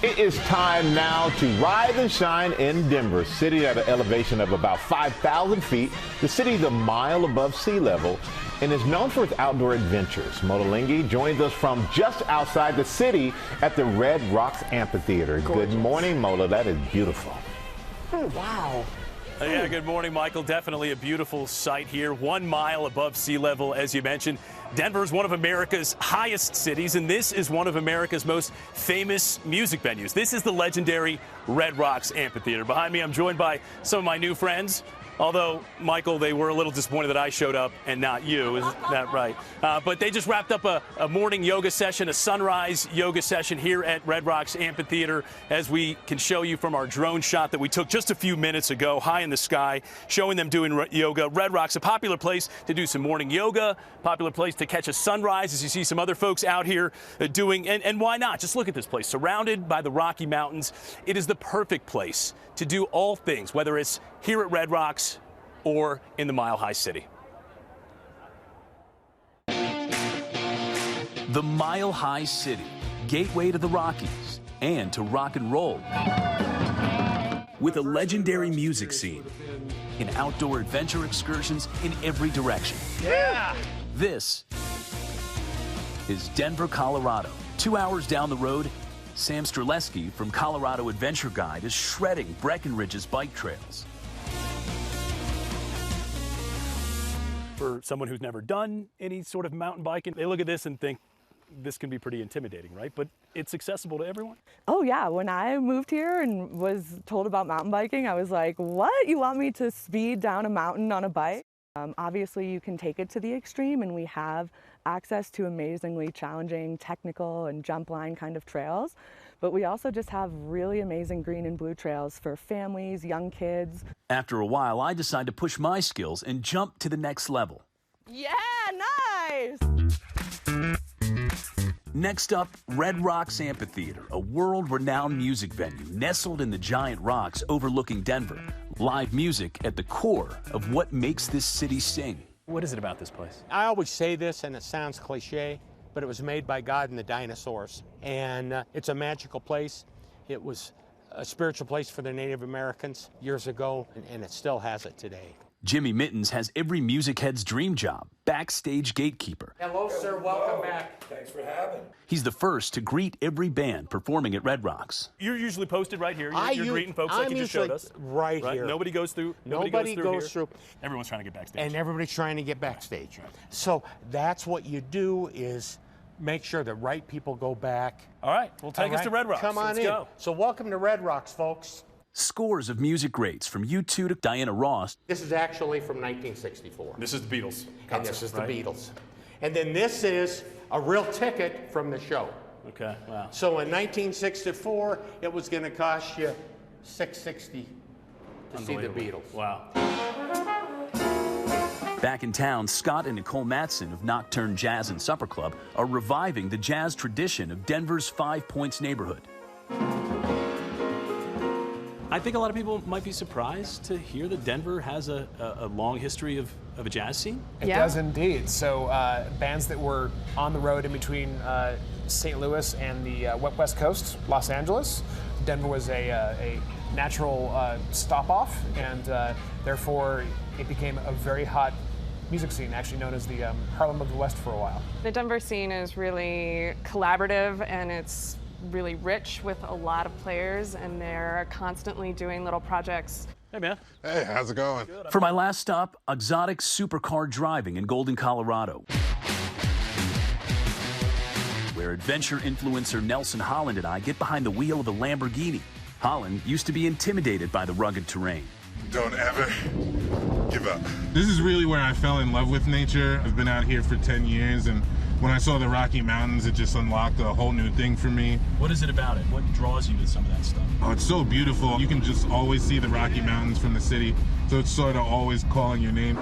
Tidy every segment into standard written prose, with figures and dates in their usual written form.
It is time now to rise and shine in Denver, sitting at an elevation of about 5,000 feet. The city is a mile above sea level and is known for its outdoor adventures. Motolingi joins us from just outside the city at the Red Rocks Amphitheatre. Gorgeous. Good morning, Mola. That is beautiful. Oh, wow. Yeah, good morning, Michael. Definitely a beautiful sight here, 1 mile above sea level, as you mentioned. Denver is one of America's highest cities, and this is one of America's most famous music venues. This is the legendary Red Rocks Amphitheatre. Behind me, I'm joined by some of my new friends. Although, Michael, they were a little disappointed that I showed up and not you. Isn't that right? But they just wrapped up a morning yoga session, a sunrise yoga session here at Red Rocks Amphitheatre, as we can show you from our drone shot that we took just a few minutes ago, high in the sky, showing them doing yoga. Red Rocks, a popular place to do some morning yoga, popular place to catch a sunrise, as you see some other folks out here doing. And why not? Just look at this place, surrounded by the Rocky Mountains. It is the perfect place to do all things, whether it's here at Red Rocks or in the Mile High City. The Mile High City, gateway to the Rockies and to rock and roll. With a legendary music scene and outdoor adventure excursions in every direction. Yeah! This is Denver, Colorado. 2 hours down the road, Sam Streleski from Colorado Adventure Guide is shredding Breckenridge's bike trails. For someone who's never done any sort of mountain biking, they look at this and think this can be pretty intimidating, right? But it's accessible to everyone. Oh yeah, when I moved here and was told about mountain biking, I was like, what? You want me to speed down a mountain on a bike? Obviously you can take it to the extreme, and we have access to amazingly challenging technical and jump line kind of trails. But we also just have really amazing green and blue trails for families, young kids. After a while, I decide to push my skills and jump to the next level. Yeah, nice! Next up, Red Rocks Amphitheatre, a world-renowned music venue nestled in the giant rocks overlooking Denver. Live music at the core of what makes this city sing. What is it about this place? I always say this, and it sounds cliche, but it was made by God and the dinosaurs. And it's a magical place. It was a spiritual place for the Native Americans years ago, and it still has it today. Jimmy Mittens has every music head's dream job, backstage gatekeeper. Hello, sir. Welcome back. Thanks for having me. He's the first to greet every band performing at Red Rocks. You're usually posted right here. You're greeting folks like you just showed us. Right here. Nobody goes through. Nobody goes through. Everyone's trying to get backstage. And everybody's trying to get backstage. So that's what you do, is make sure the right people go back. All right, well, take us to Red Rocks. Come on Let's in. go. So welcome to Red Rocks, folks. Scores of music greats from U2 to Diana Ross. This is actually from 1964. This is the Beatles. And this is the right? Beatles. And then this is a real ticket from the show. Okay, wow. So in 1964, it was going to cost you $660 to see the Beatles. Wow. Back in town, Scott and Nicole Matson of Nocturne Jazz and Supper Club are reviving the jazz tradition of Denver's 5 Points neighborhood. I think a lot of people might be surprised to hear that Denver has a long history of a jazz scene. It does indeed. So bands that were on the road in between St. Louis and the West Coast, Los Angeles, Denver was a natural stop-off, and therefore it became a very hot music scene, actually known as the Harlem of the West for a while. The Denver scene is really collaborative, and it's really rich with a lot of players, and they're constantly doing little projects. Hey, man. Hey, how's it going? For my last stop, exotic supercar driving in Golden, Colorado, where adventure influencer Nelson Holland and I get behind the wheel of a Lamborghini. Holland used to be intimidated by the rugged terrain. Don't ever give up. This is really where I fell in love with nature. I've been out here for 10 years, and when I saw the Rocky Mountains, it just unlocked a whole new thing for me. What is it about it? What draws you to some of that stuff? Oh, it's so beautiful. You can just always see the Rocky Mountains from the city, so it's sort of always calling your name.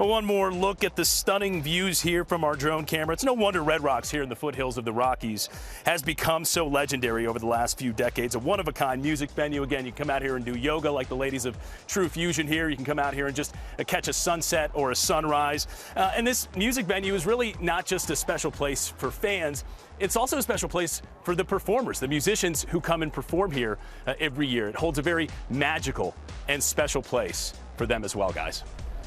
Well, one more look at the stunning views here from our drone camera. It's no wonder Red Rocks here in the foothills of the Rockies has become so legendary over the last few decades. A one-of-a-kind music venue. Again, you can come out here and do yoga like the ladies of True Fusion here. You can come out here and just catch a sunset or a sunrise. And this music venue is really not just a special place for fans. It's also a special place for the performers, the musicians who come and perform here every year. It holds a very magical and special place for them as well, guys.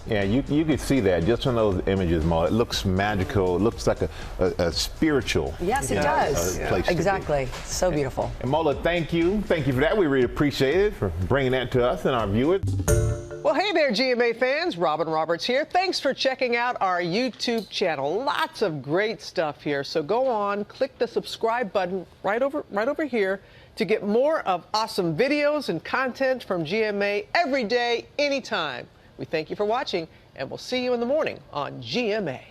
Yeah, you can see that just from those images, Mo. It looks magical. It looks like a spiritual. Yes, it does. Place exactly. So beautiful. And Mola, thank you. Thank you for that. We really appreciate it for bringing that to us and our viewers. Well, hey there, GMA fans. Robin Roberts here. Thanks for checking out our YouTube channel. Lots of great stuff here. So go on, click the subscribe button right over here to get more of awesome videos and content from GMA every day, anytime. We thank you for watching, and we'll see you in the morning on GMA.